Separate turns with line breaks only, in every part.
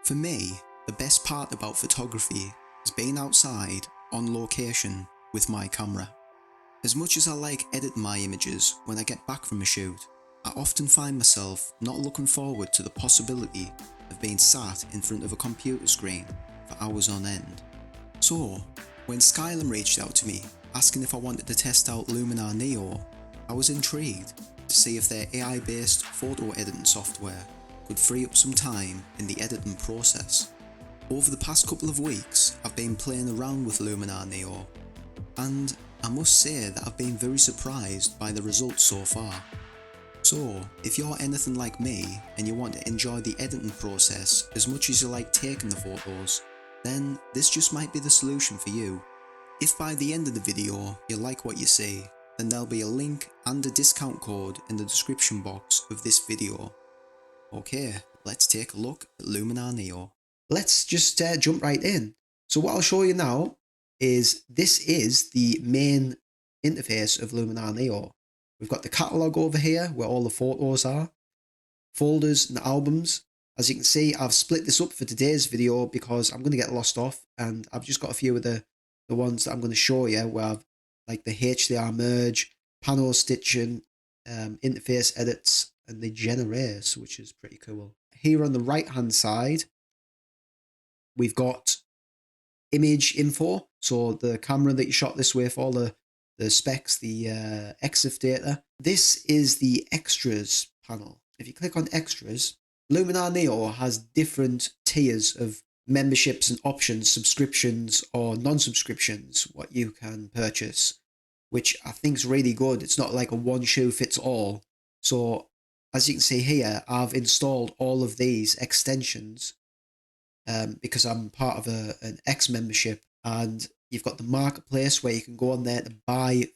For me, the best part about photography is being outside, on location, with my camera. As much as I like editing my images when I get back from a shoot, I often find myself not looking forward to the possibility of being sat in front of a computer screen for hours on end. So, when Skylum reached out to me asking if I wanted to test out Luminar Neo, I was intrigued to see if their AI-based photo editing software could free up some time in the editing process. Over the past couple of weeks, I've been playing around with Luminar Neo, and I must say that I've been very surprised by the results so far. So, if you're anything like me and you want to enjoy the editing process as much as you like taking the photos, then this just might be the solution for you. If by the end of the video you like what you see, then there'll be a link and a discount code in the description box of this video. Okay, let's take a look at Luminar Neo. Let's just jump right in. So what I'll show you now is this is the main interface of Luminar Neo. We've got the catalog over here where all the photos are, folders and albums. As you can see, I've split this up for today's video because I'm going to get lost off, and I've just got a few of the ones that I'm going to show you where I've like the HDR Merge, Panorama Stitching, interface edits, and the GenErase, which is pretty cool. Here on the right hand side, we've got image info, so the camera that you shot this with, all the specs, the EXIF data. This is the extras panel. If you click on extras, Luminar Neo has different tiers of memberships and options, subscriptions or non-subscriptions, what you can purchase, which I think is really good. It's not like a one shoe fits all. So as you can see here, I've installed all of these extensions because I'm part of an X membership, and you've got the marketplace where you can go on there to buy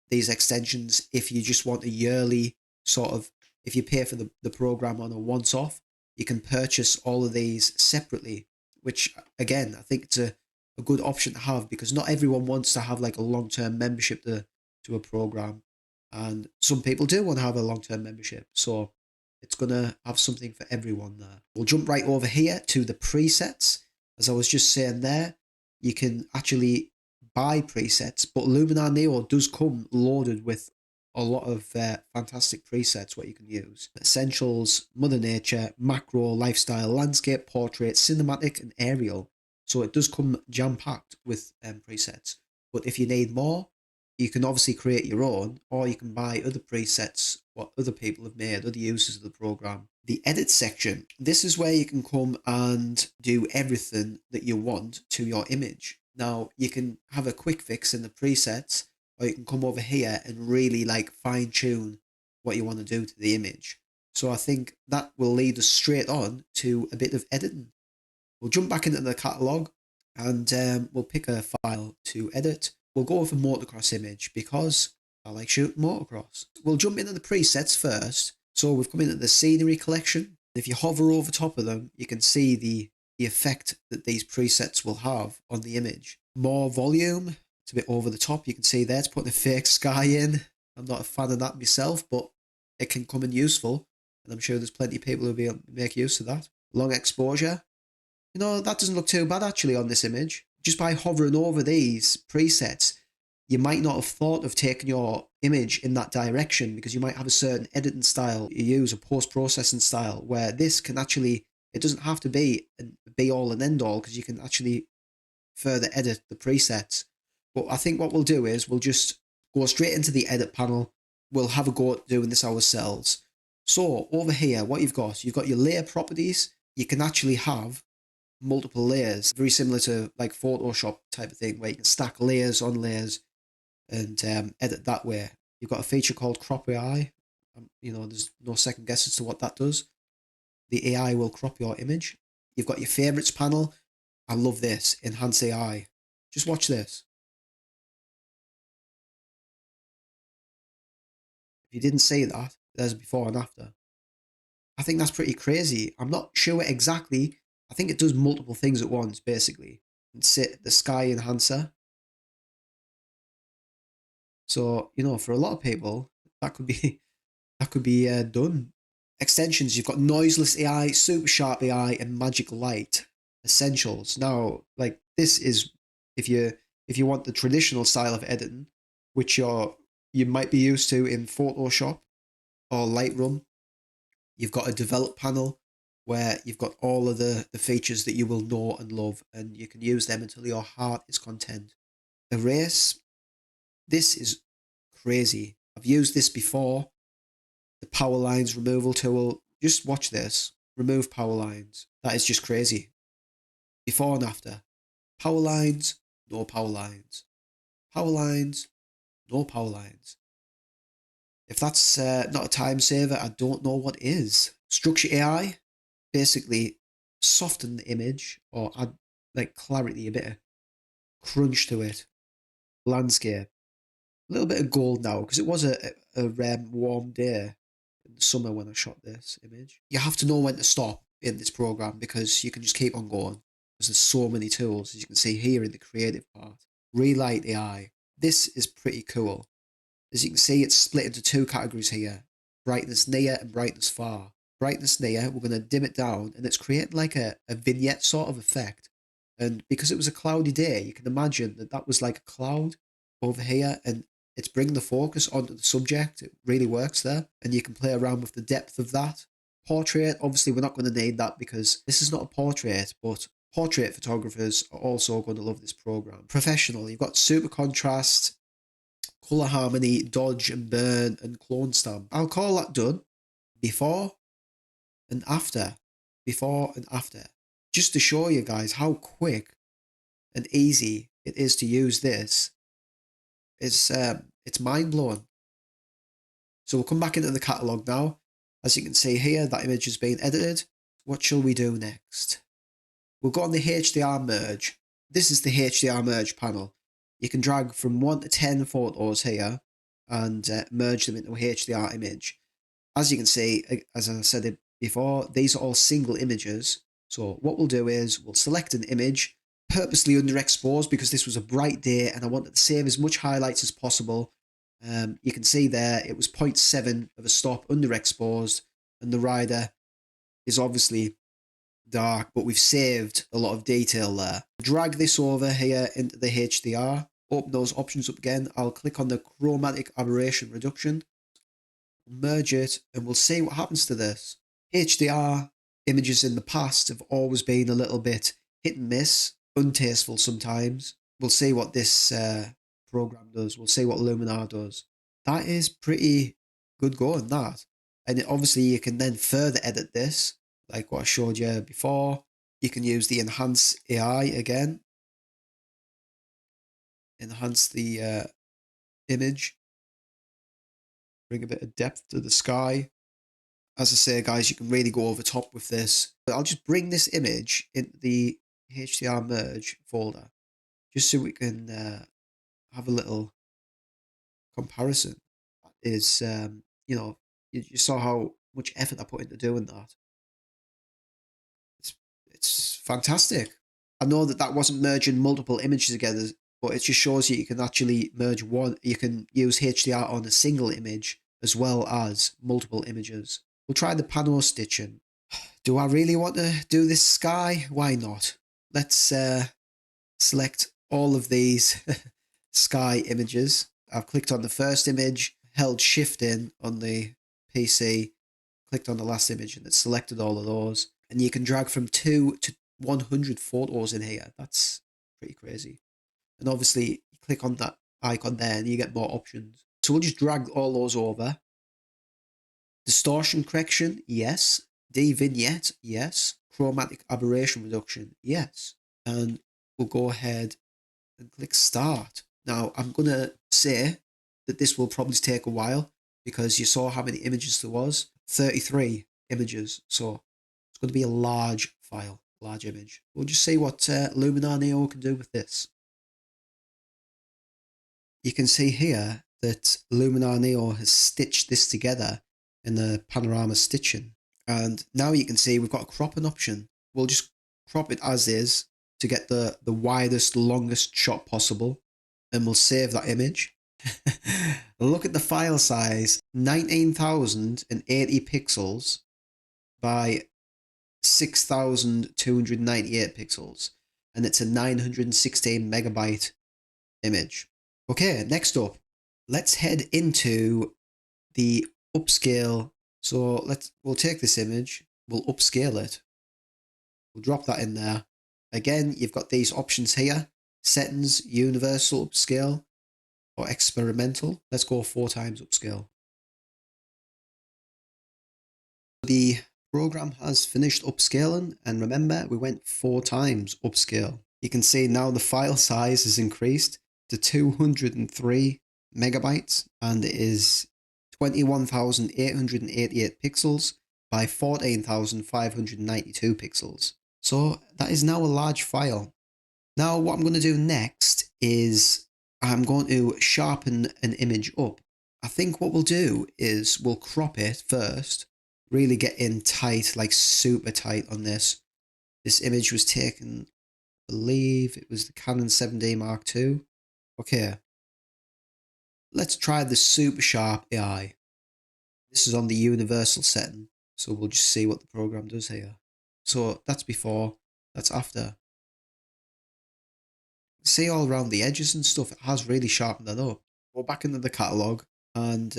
these extensions if you just want a yearly sort of, if you pay for the program on a once off, you can purchase all of these separately, which again, I think it's a good option to have because not everyone wants to have like a long-term membership to a program, and some people do want to have a long-term membership, so it's going to have something for everyone there. We'll jump right over here to the presets. As I was just saying there, you can actually buy presets, but Luminar Neo does come loaded with a lot of fantastic presets what you can use. Essentials, Mother Nature, Macro, Lifestyle, Landscape, Portrait, Cinematic, and Aerial. So it does come jam-packed with presets. But if you need more, you can obviously create your own, or you can buy other presets, what other people have made, other users of the program. The edit section, this is where you can come and do everything that you want to your image. Now, you can have a quick fix in the presets, or you can come over here and really like fine tune what you want to do to the image. So I think that will lead us straight on to a bit of editing. We'll jump back into the catalog and we'll pick a file to edit. We'll go with a motocross image because I like shooting motocross. We'll jump into the presets first. So we've come into the scenery collection. If you hover over top of them, you can see the effect that these presets will have on the image. More volume. It's a bit over the top. You can see there it's putting a fake sky in. I'm not a fan of that myself, but it can come in useful. And I'm sure there's plenty of people who'll be able to make use of that. Long exposure. You know, that doesn't look too bad actually on this image. Just by hovering over these presets, you might not have thought of taking your image in that direction because you might have a certain editing style you use, a post-processing style, where this can actually, it doesn't have to be a be-all and end-all because you can actually further edit the presets. But I think what we'll do is we'll just go straight into the edit panel. We'll have a go at doing this ourselves. So over here, what you've got your layer properties. You can actually have multiple layers, very similar to like Photoshop type of thing, where you can stack layers on layers and edit that way. You've got a feature called Crop AI. You know, there's no second guess as to what that does. The AI will crop your image. You've got your favorites panel. I love this, Enhance AI. Just watch this. If you didn't see that, there's before and after. I think that's pretty crazy. I'm not sure exactly. I think it does multiple things at once, basically. And sit the sky enhancer. So, you know, for a lot of people, that could be done extensions, you've got Noiseless AI, Supersharp AI, and Magic Light essentials. Now, like this is if you want the traditional style of editing, which you might be used to in Photoshop or Lightroom. You've got a develop panel where you've got all of the features that you will know and love, and you can use them until your heart is content. Erase, this is crazy. I've used this before. The power lines removal tool, just watch this. Remove power lines. That is just crazy. Before and after. Power lines, no power lines. Power lines, no power lines. If that's not a time saver, I don't know what is. Structure AI, basically soften the image or add like clarity, a bit of crunch to it. Landscape, a little bit of gold now because it was a warm day in the summer when I shot this image. You have to know when to stop in this program because you can just keep on going because there's so many tools, as you can see here in the creative part. Relight AI. This is pretty cool. As you can see, it's split into two categories here. Brightness near and brightness far. Brightness near, we're going to dim it down, and it's creating like a vignette sort of effect. And because it was a cloudy day, you can imagine that that was like a cloud over here, and it's bringing the focus onto the subject. It really works there, and you can play around with the depth of that. Portrait, obviously we're not going to name that because this is not a portrait, but portrait photographers are also going to love this program. Professional, you've got super contrast, color harmony, dodge and burn, and clone stamp. I'll call that done. Before and after. Before and after. Just to show you guys how quick and easy it is to use this. It's mind-blowing. So we'll come back into the catalogue now. As you can see here, that image has been edited. What shall we do next? We'll go on the HDR Merge. This is the HDR Merge panel. You can drag from 1 to 10 photos here and merge them into a HDR image. As you can see, as I said it before, these are all single images. So what we'll do is we'll select an image, purposely underexposed because this was a bright day and I wanted to save as much highlights as possible. You can see there it was 0.7 of a stop underexposed, and the rider is obviously dark, but we've saved a lot of detail there. Drag this over here into the HDR, open those options up again. I'll click on the chromatic aberration reduction, merge it, and we'll see what happens to this. HDR images in the past have always been a little bit hit and miss, untasteful sometimes. We'll see what this program does. We'll see what Luminar does. That is pretty good going, that. And obviously you can then further edit this, like what I showed you before. You can use the Enhance AI again. Enhance the image. Bring a bit of depth to the sky. As I say, guys, you can really go over top with this. But I'll just bring this image into the HDR Merge folder, just so we can have a little comparison. That is, you know, you saw how much effort I put into doing that. It's fantastic. I know that that wasn't merging multiple images together, but it just shows you can actually merge one. You can use HDR on a single image as well as multiple images. We'll try the Panorama Stitching. Do I really want to do this sky? Why not? Let's select all of these sky images. I've clicked on the first image, held shift in on the PC, clicked on the last image, and it selected all of those. And you can drag from 2 to 100 photos in here. That's pretty crazy. And obviously, you click on that icon there and you get more options. So we'll just drag all those over. Distortion correction, yes. De-vignette, yes. Chromatic aberration reduction, yes. And we'll go ahead and click start. Now, I'm going to say that this will probably take a while because you saw how many images there was. 33 images. So it's going to be a large file, large image. We'll just see what Luminar Neo can do with this. You can see here that Luminar Neo has stitched this together in the Panorama Stitching. And now you can see we've got a cropping option. We'll just crop it as is to get the widest, longest shot possible. And we'll save that image. Look at the file size, 19,080 pixels. by 6,298 pixels, and it's a 916 megabyte image. Okay, next up, let's head into the upscale. So we'll take this image, we'll upscale it, we'll drop that in there. Again, you've got these options here: settings, universal upscale, or experimental. Let's go 4 times upscale. The program has finished upscaling, and remember, we went 4 times upscale. You can see now the file size has increased to 203 megabytes, and it is 21,888 pixels by 14,592 pixels. So that is now a large file. Now what I'm going to do next is I'm going to sharpen an image up. I think what we'll do is we'll crop it first, really get in tight, like super tight on this. This image was taken, I believe it was the Canon 7D Mark II. Okay, let's try the Supersharp AI. This is on the universal setting, so we'll just see what the program does here. So that's before, that's after. See all around the edges and stuff, it has really sharpened that up. Go back into the catalogue and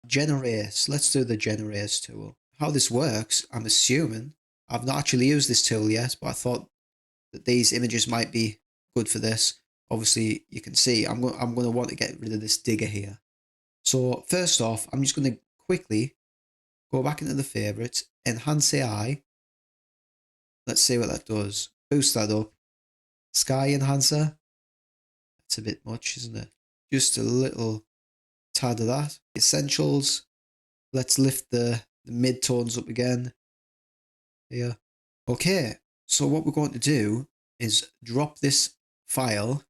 GenErase. Let's do the GenErase tool. How this works, I'm assuming, I've not actually used this tool yet, but I thought that these images might be good for this. Obviously, you can see I'm going to want to get rid of this digger here. So first off, I'm just going to quickly go back into the favorites, enhance AI. Let's see what that does. Boost that up. Sky enhancer. That's a bit much, isn't it? Just a little tad of that. Essentials. Let's lift the mid-tones up again. Here. Okay, so what we're going to do is drop this file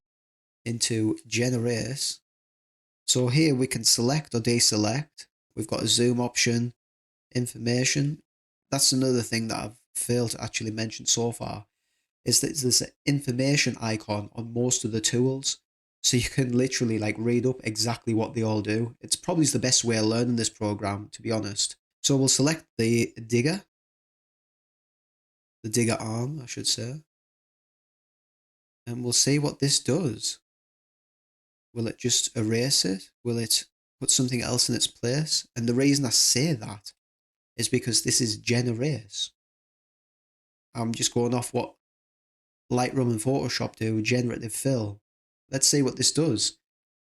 into GenErase. So here we can select or deselect. We've got a zoom option, information. That's another thing that I've failed to actually mention so far, is that there's an information icon on most of the tools. So you can literally like read up exactly what they all do. It's probably the best way of learning this program, to be honest. So we'll select the digger arm, I should say. And we'll see what this does. Will it just erase it? Will it put something else in its place? And the reason I say that is because this is GenErase. I'm just going off what Lightroom and Photoshop do, generative fill. Let's see what this does.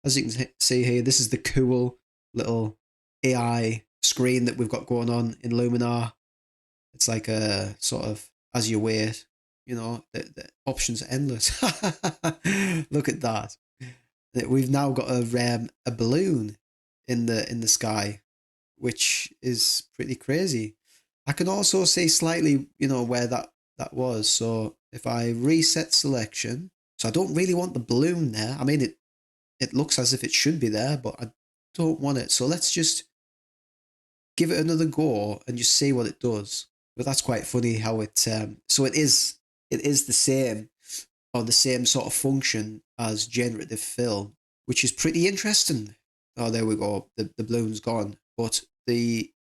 As you can see here, this is the cool little AI screen that we've got going on in Luminar. It's like a sort of, as you wait, you know, the options are endless. Look at that. We've now got a balloon in the sky, which is pretty crazy. I can also see slightly, you know, where that was. So if I reset selection, so I don't really want the balloon there. I mean, it looks as if it should be there, but I don't want it. So let's just give it another go and just see what it does. But that's quite funny how it, so it is the same, or the same sort of function as generative fill, which is pretty interesting. Oh, there we go. The balloon's gone. But the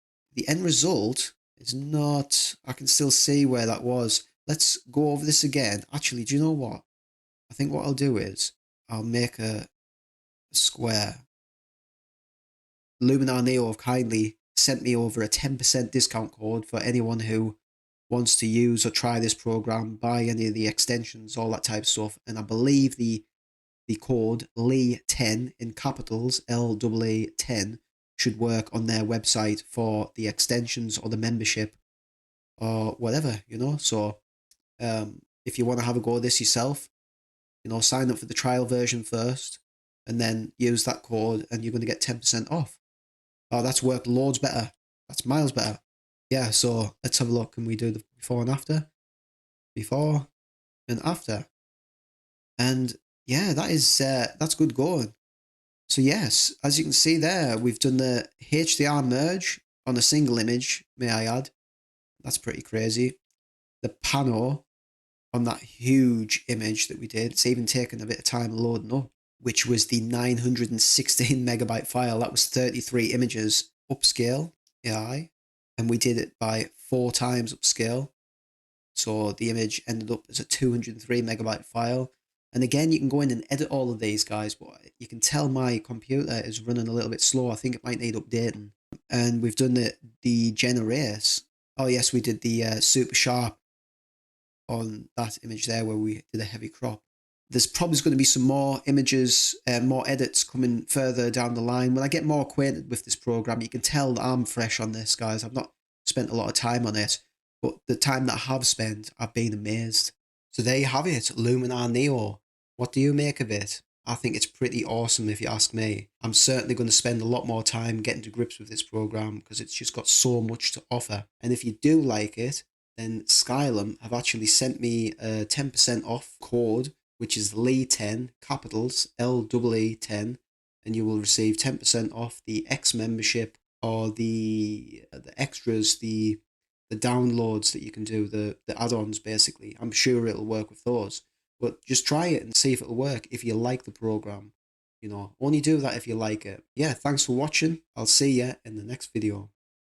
end result is not, I can still see where that was. Let's go over this again. Actually, do you know what? I think what I'll do is I'll make a square. Luminar Neo have kindly sent me over a 10% discount code for anyone who wants to use or try this program, buy any of the extensions, all that type of stuff. And I believe the code LEE10 in capitals, LEE10, should work on their website for the extensions or the membership or whatever, you know. So if you want to have a go at this yourself, you know, sign up for the trial version first and then use that code and you're going to get 10% off. Oh, that's worked loads better. That's miles better. Yeah, so let's have a look. Can we do the before and after? Before and after. And yeah, that's good going. So yes, as you can see there, we've done the HDR merge on a single image, may I add. That's pretty crazy. The pano on that huge image that we did, it's even taken a bit of time loading up, which was the 916 megabyte file. That was 33 images. Upscale AI. and we did it by 4 times upscale. So the image ended up as a 203 megabyte file. And again, you can go in and edit all of these, guys, but you can tell my computer is running a little bit slow. I think it might need updating. And we've done the GenErase. Oh yes, we did the Supersharp on that image there where we did a heavy crop. There's probably going to be some more images and more edits coming further down the line. When I get more acquainted with this program, you can tell that I'm fresh on this, guys. I've not spent a lot of time on it, but the time that I have spent, I've been amazed. So there you have it, Luminar Neo. What do you make of it? I think it's pretty awesome if you ask me. I'm certainly going to spend a lot more time getting to grips with this program because it's just got so much to offer. And if you do like it, then Skylum have actually sent me a 10% off code, which is Lee10, capitals, LEE10, and you will receive 10% off the X membership or the extras, the downloads that you can do, the add-ons basically. I'm sure it'll work with those. But just try it and see if it'll work if you like the program. You know, only do that if you like it. Yeah, thanks for watching. I'll see you in the next video.